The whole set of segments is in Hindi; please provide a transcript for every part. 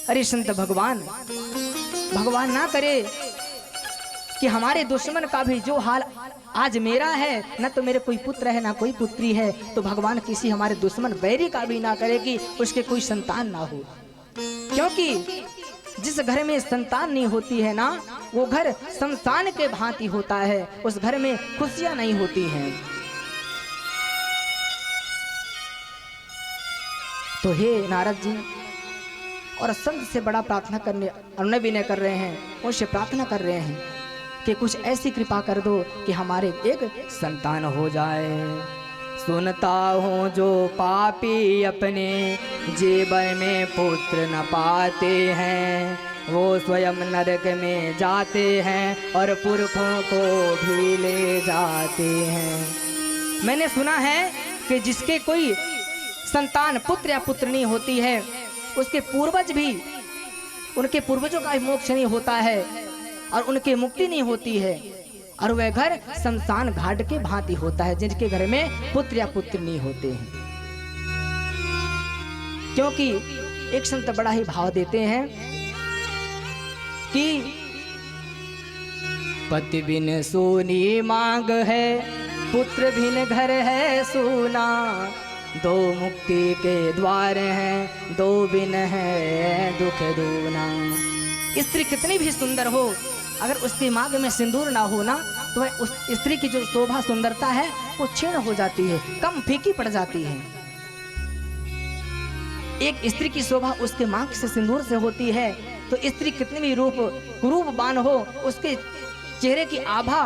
अरे संत भगवान, भगवान ना करे कि हमारे दुश्मन का भी जो हाल आज मेरा है, न तो मेरे कोई पुत्र है ना कोई पुत्री है, तो भगवान किसी हमारे दुश्मन बैरी का भी ना करे कि उसके कोई संतान ना हो। क्योंकि जिस घर में संतान नहीं होती है ना, वो घर शमशान के भांति होता है, उस घर में खुशियां नहीं होती हैं। तो हे नारद जी और संत से बड़ा प्रार्थना करने अनुनय विनय कर रहे हैं, उनसे प्रार्थना कर रहे हैं कि कुछ ऐसी कृपा कर दो कि हमारे एक संतान हो जाए। सुनता हूँ जो पापी अपने जीवन में पुत्र न पाते हैं, वो स्वयं नरक में जाते हैं और पुरखों को भी ले जाते हैं। मैंने सुना है कि जिसके कोई संतान पुत्र या पुत्रनी होती है, उसके पूर्वज भी, उनके पूर्वजों का मोक्ष नहीं होता है और उनकी मुक्ति नहीं होती है, और वह घर शमशान घाट के भांति होता है जिनके घर में पुत्र या पुत्री होते हैं। क्योंकि एक संत बड़ा ही भाव देते हैं कि पति बिन सोनी मांग है, पुत्र बिन घर है सोना, दो मुक्ति के द्वार हैं, दो बिन है दुख दूना। स्त्री कितनी भी सुंदर हो, अगर उसके मांग में सिंदूर ना हो ना, तो वह उस स्त्री की जो शोभा सुंदरता है वो क्षीण हो जाती है, कम फीकी पड़ जाती है। एक स्त्री की शोभा उसके मांग से सिंदूर से होती है, तो स्त्री कितनी भी कुरूपवान हो, उसके चेहरे की आभा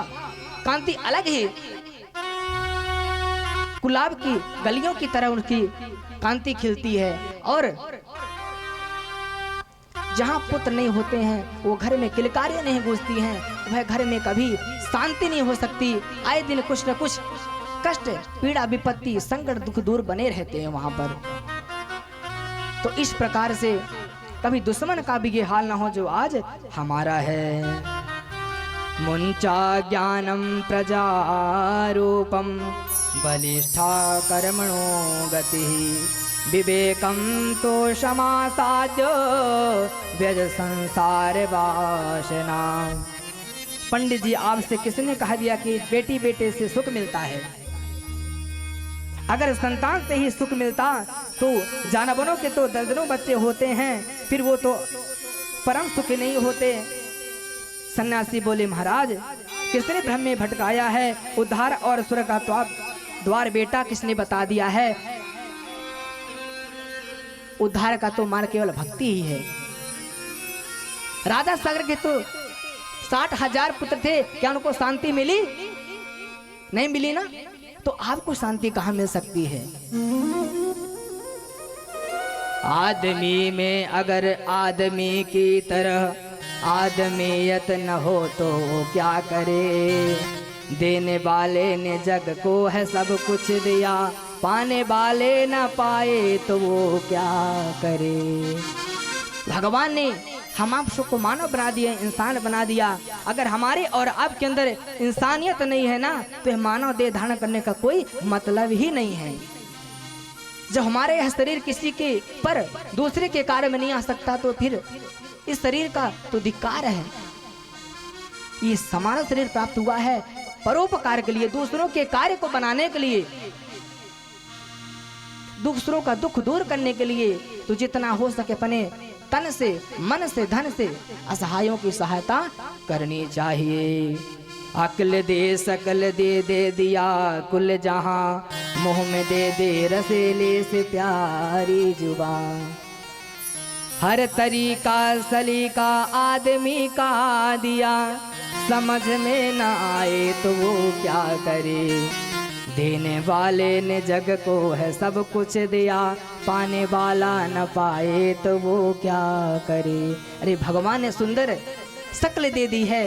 कांति अलग ही गुलाब की गलियों की तरह उनकी कांति खिलती है। और जहाँ पुत्र नहीं होते हैं वो घर में किलकारियां नहीं गूंजती हैं, वह घर में कभी शांति नहीं हो सकती। आए दिन कुछ न कुछ कष्ट, पीड़ा, विपत्ति, संकट, दुख दूर बने रहते हैं वहां पर। तो इस प्रकार से कभी दुश्मन का भी ये हाल ना हो जो आज हमारा है। मुंचा ज्ञानम प्रजारूपम बलिष्ठा कर्मणो गति, विवेकम तो क्षमा साध्य व्यज संसार वासना। पंडित जी, आपसे किसने कहा दिया कि बेटी बेटे से सुख मिलता है? अगर संतान से ही सुख मिलता तो जानवरों के तो दर्जनों बच्चे होते हैं, फिर वो तो परम सुखी नहीं होते। सन्यासी बोले, महाराज किसने भ्रम में भटकाया है? उद्धार और स्वर्ग का द्वार बेटा किसने बता दिया है? उद्धार का तो मार्ग केवल भक्ति ही है। राजा सागर के तो 60,000 पुत्र थे, क्या उनको शांति मिली? नहीं मिली ना, तो आपको शांति कहां मिल सकती है? आदमी में अगर आदमी की तरह आदमियत न हो तो क्या करे? देने वाले ने जग को है सब कुछ दिया, पाने वाले न पाए तो वो क्या करे? भगवान ने हम आप सबको मानव बना दिया, इंसान बना दिया। अगर हमारे और आपके अंदर इंसानियत नहीं है ना, तो यह मानव देह धारण करने का कोई मतलब ही नहीं है। जब हमारे यह शरीर किसी के पर दूसरे के कार्य में नहीं आ सकता, तो फिर इस शरीर का तो धिक्कार है। ये समान शरीर प्राप्त हुआ है परोपकार के लिए, दूसरों के कार्य को बनाने के लिए, दूसरों का दुख दूर करने के लिए। तो जितना हो सके अपने तन से, मन से, धन से असहायों की सहायता करनी चाहिए। अकल दे सकल दे, दे दिया कुल जहां, मुंह में दे दे रसीले से प्यारी जुबान। हर तरीका सलीका आदमी का दिया, समझ में न आए तो वो क्या करे? देने वाले ने जग को है सब कुछ दिया, पाने वाला न पाए तो वो क्या करे? अरे भगवान ने सुंदर शक्ल दे दी है,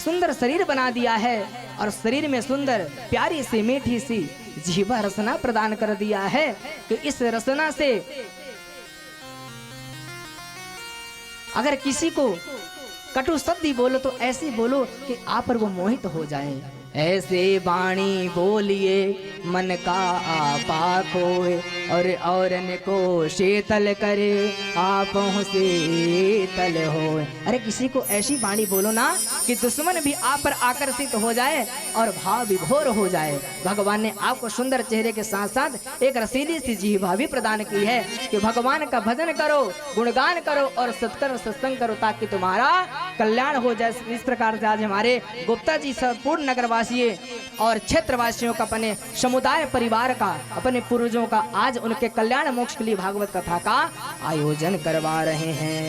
सुंदर शरीर बना दिया है, और शरीर में सुंदर प्यारी सी मीठी सी जीवा रसना प्रदान कर दिया है कि इस रसना से अगर किसी को कटु शब्द बोलो तो ऐसी बोलो कि आप पर वो मोहित हो जाए। ऐसे वाणी बोलिए मन का आपा खोए, और औरन को शीतल करे आप शीतल होए। अरे किसी को ऐसी वाणी बोलो ना कि दुश्मन भी आप पर आकर्षित हो जाए और भाव विभोर हो जाए। भगवान ने आपको सुंदर चेहरे के साथ साथ एक रसीली सी जीवा भी प्रदान की है कि भगवान का भजन करो, गुणगान करो और सत्कर्म सत्संग करो ताकि तुम्हारा कल्याण हो जाए। इस प्रकार से आज हमारे गुप्ता जी संपूर्ण नगरवासी और क्षेत्रवासियों का, अपने समुदाय परिवार का, अपने पूर्वजों का आज उनके कल्याण मोक्ष के लिए भागवत कथा का आयोजन करवा रहे हैं।